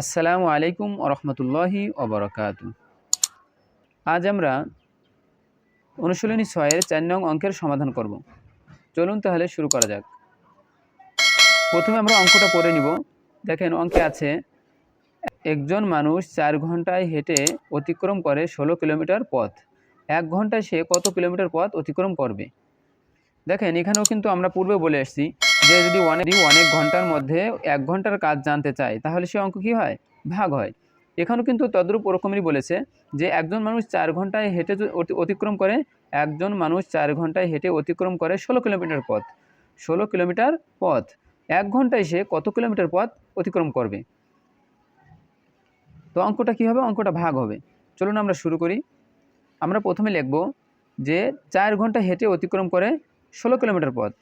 আসসালামু আলাইকুম ওরহমতুল্লাহি ওবরাকাতু। আজ আমরা অনুশীলনী 6-এর 4 নং অঙ্কের সমাধান করব। চলুন তাহলে শুরু করা যাক। প্রথমে আমরা অঙ্কটা পড়ে নিব। দেখেন অঙ্কে আছে, একজন মানুষ 4 ঘন্টায় হেঁটে অতিক্রম করে 16 কিলোমিটার পথ। 1 ঘন্টায় সে কত কিলোমিটার পথ অতিক্রম করবে? দেখেন এখানেও কিন্তু আমরা পূর্বে বলে এসেছি যে যদি অনেক ঘন্টার মধ্যে 1 ঘন্টার কাজ জানতে চায় তাহলে সে অঙ্ক কী হয়? ভাগ হয়। এখানেও কিন্তু তদ্রূপ ওরকমই বলেছে যে একজন মানুষ 4 ঘন্টায় হেঁটে অতিক্রম করে, একজন মানুষ 4 ঘন্টায় হেঁটে অতিক্রম করে 16 কিলোমিটার পথ। 16 কিলোমিটার পথ 1 ঘন্টায় সে কত কিলোমিটার পথ অতিক্রম করবে? তো অঙ্কটা কী হবে? অঙ্কটা ভাগ হবে। চলুন আমরা শুরু করি। আমরা প্রথমে লিখব যে 4 ঘন্টা হেঁটে অতিক্রম করে 16 কিলোমিটার পথ।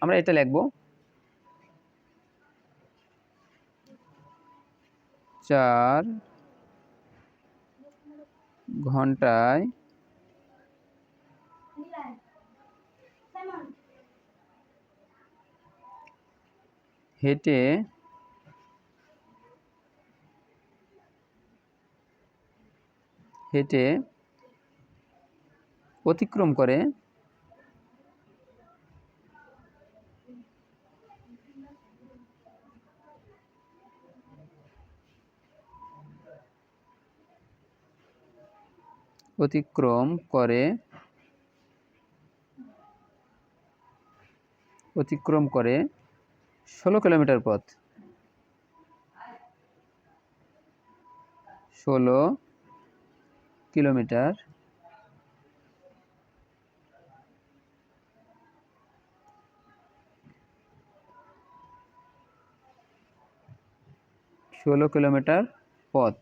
আমরা এটা লিখব 4 ঘন্টায় হেঁটে অতিক্রম করে অতিক্রম করে 16 কিলোমিটার পথ। 16 কিলোমিটার পথ।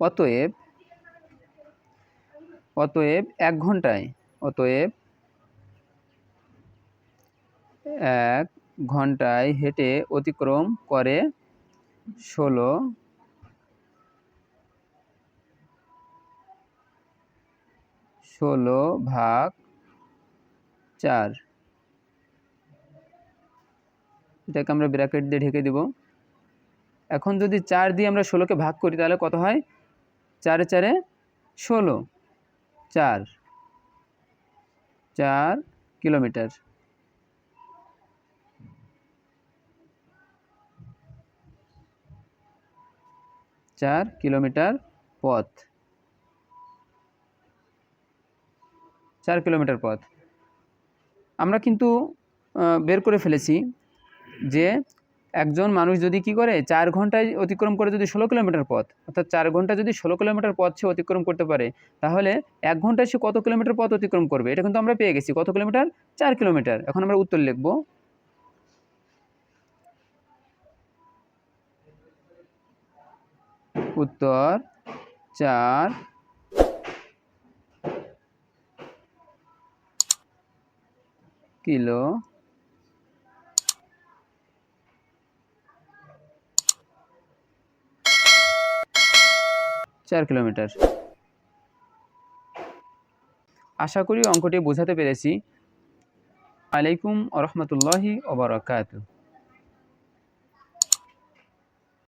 অতএব 1 ঘন্টায় 1 ঘন্টায় হেঁটে অতিক্রম করে 16 ভাগ 4। এটাকে আমরা ব্র্যাকেট দিয়ে ঢেকে দিব। এখন যদি 4 দিয়ে আমরা 16কে ভাগ করি তাহলে কত হয়? 4 4 16, 4 কিলোমিটার। 4 কিলোমিটার পথ। 4 কিলোমিটার পথ আমরা কিন্তু বের করে ফেলেছি যে একজন মানুষ যদি কি করে 4 ঘন্টায় অতিক্রম করে যদি 16 কিলোমিটার পথ, অর্থাৎ 4 ঘন্টা যদি 16 কিলোমিটার পথ সে অতিক্রম করতে পারে তাহলে 1 ঘন্টায় সে কত কিলোমিটার পথ অতিক্রম করবে? এটা কিন্তু আমরা পেয়ে গেছি। কত কিলোমিটার? 4 কিলোমিটার। এখন আমরা উত্তর লিখব। উত্তর 4 কিলোমিটার। আশা করি অঙ্কটি বোঝাতে পেরেছি। আলাইকুম ওরহমতুল্লাহি ওবরাকাতুহু।